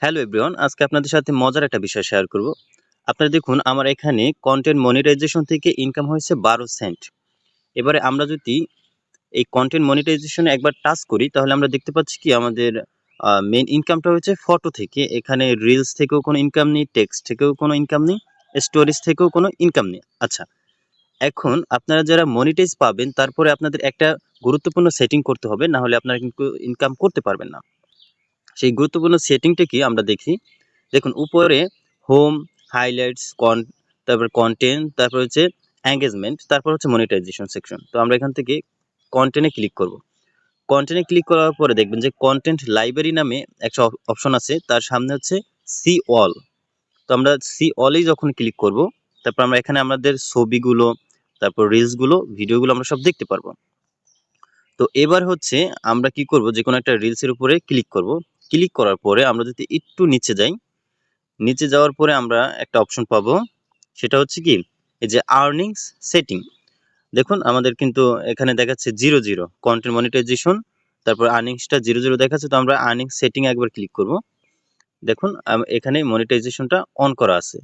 Hello everyone, আজকে আপনাদের সাথে মজার একটা বিষয় শেয়ার করব। আপনারা দেখুন, আমার এখানে কন্টেন্ট মনিটাইজেশন থেকে ইনকাম হয়েছে 12 সেন্ট। এবারে আমরা যদি এই কন্টেন্ট মনিটাইজেশনে একবার টাচ করি, তাহলে আমরা দেখতে পাচ্ছি কি আমাদের মেইন ইনকামটা হচ্ছে ফটো থেকে। এখানে রিলস থেকেও কোনো ইনকাম নেই, টেক্সট থেকেও কোনো ইনকাম নেই, স্টোরিজ থেকেও কোনো ইনকাম নেই। আচ্ছা, এখন আপনারা যারা মনিটাইজ পাবেন, তারপরে আপনাদের একটা গুরুত্বপূর্ণ সেটিং করতে হবে, না হলে আপনারা কিন্তু ইনকাম করতে পারবেন না। সেই গুরুত্বপূর্ণ সেটিংটা কি আমরা দেখি। দেখুন উপরে হোম, হাইলাইটস, তারপর কন্টেন্ট, তারপর হচ্ছে এঙ্গেজমেন্ট, তারপর হচ্ছে মনিটাইজেশন সেকশন। তো আমরা এখান থেকে কন্টেন্টে ক্লিক করব। কন্টেন্টে ক্লিক করার পরে দেখবেন যে কন্টেন্ট লাইব্রেরি নামে একটা অপশন আছে, তার সামনে হচ্ছে সি অল। তো আমরা সি অলেই যখন ক্লিক করব, তারপর আমরা এখানে আমাদের ছবিগুলো, তারপর রিলসগুলো, ভিডিওগুলো আমরা সব দেখতে পারবো। তো এবার হচ্ছে আমরা কি করব, যে কোনো একটা রিলসের উপরে ক্লিক করব। ক্লিক করার পরে আমরা যদি একটু নিচে যাই, নিচে যাওয়ার পরে আমরা একটা অপশন পাবো, সেটা হচ্ছে কি এই যে আর্নিংস সেটিং। দেখুন আমাদের কিন্তু এখানে দেখাচ্ছে 00 কন্টেন্ট মনিটাইজেশন, তারপর আর্নিংসটা 00 দেখাচ্ছে। তো আমরা আর্নিংস সেটিং একবার ক্লিক করব। দেখুন এখানে মনিটাইজেশনটা অন করা আছে।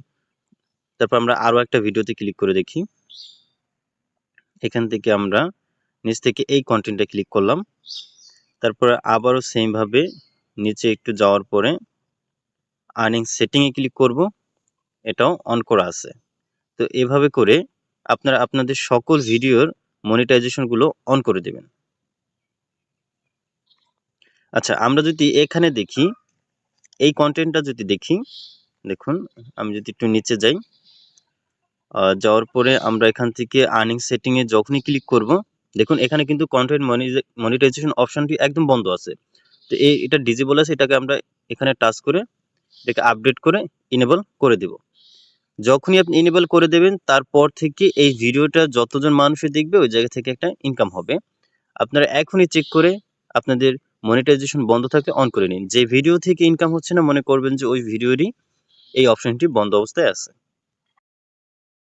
তারপর আমরা আরো একটা ভিডিওতে ক্লিক করে দেখি। এখান থেকে আমরা নিচ থেকে এই কন্টেন্টটা ক্লিক করলাম। তারপরে আবারও সেম ভাবে নিচে একটু যাওয়ার পরে আর্নিংস সেটিং এ ক্লিক করব, এটাও অন করা আছে। তো এভাবে করে আপনারা আপনাদের সকল ভিডিওর মনিটাইজেশন গুলো অন করে দেবেন। আচ্ছা, আমরা যদি এখানে দেখি, এই কন্টেন্টটা যদি দেখি, দেখুন আমি যদি একটু নিচে যাই, যাওয়ার পরে আমরা এখান থেকে আর্নিং সেটিং এ যখনই ক্লিক করব, দেখুন এখানে কিন্তু কন্টেন্ট মনিটাইজেশন অপশনটি একদম বন্ধ আছে। তো এটা ডিজেবল আছে, এটাকে আমরা এখানে টাচ করে এটাকে আপডেট করে ইনেবল করে দেব। যখনই আপনি ইনেবল করে দেবেন, তারপর থেকে এই ভিডিওটা যতজন মানুষে দেখবে ওই জায়গা থেকে একটা ইনকাম হবে। আপনারা এখনই চেক করে আপনাদের মনিটাইজেশন বন্ধ থাকলে অন করে নিন। যে ভিডিও থেকে ইনকাম হচ্ছে না, মনে করবেন যে ওই ভিডিওরই এই অপশনটি বন্ধ অবস্থায় আছে।